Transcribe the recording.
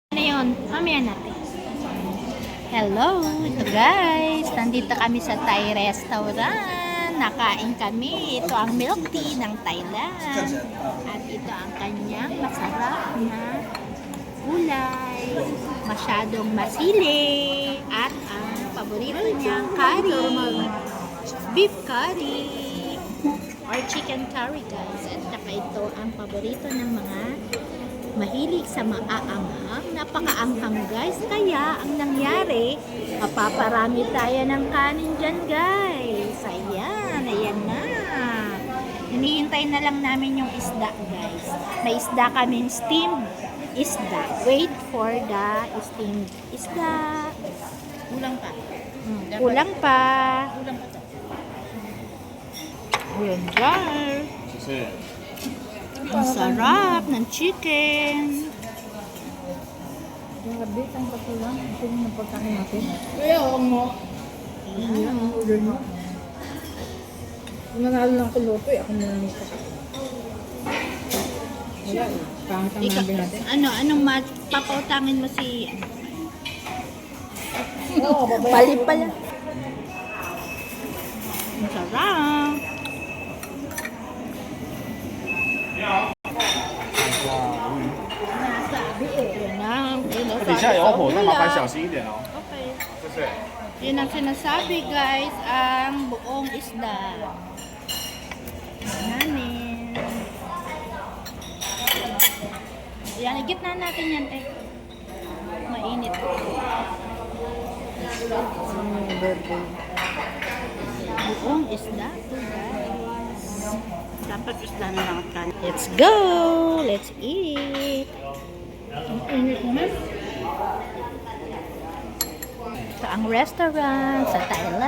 Ano yun? Mamaya natin. Hello! Ito guys, nandito kami sa Thai restaurant. Nakain kami. Ito ang milk tea ng Thailand. At ito ang kanyang masarap na gulay. Masyadong masili. At ang paborito niyang curry. Beef curry. Or chicken curry guys. At saka ito ang paborito ng mga mahilig sa maaanghang. Napakaanghang guys. Kaya ang nangyari, mapaparami tayo ng kanin dyan guys. Ayan, ayan na. Hinihintay na lang namin yung isda guys. May isda kaming steamed isda. Wait for the steamed isda. Kulang pa. Kulang pa. Kulang pa to. Ayan guys. Kasi, Ang sarap ng chicken. Grabe, ang patulang. Ito yung pagkain natin. kaya ako mo. Ayan, ang order mo. Kung nanalo lang ko loto, ako na lang isa. Wala eh. Pangit ang number natin. Anong papautangin mo si Oo, babayaran Pali ko. pala. Ang sarap. Nasabi eh. Yun na. Yun ang 底下有火，但麻烦小 ulam. 心一点哦。 Okay. 谢谢。 Yun ang sinasabi guys, ang buong isda. Namin. Yan, igitna natin yan eh. Mainit. Birthday. Buong isda to guys. Dapat isda na lang at kanin. Let's go! Let's eat! Ang init mo, ma'am. Ito ang restaurant sa Thailand.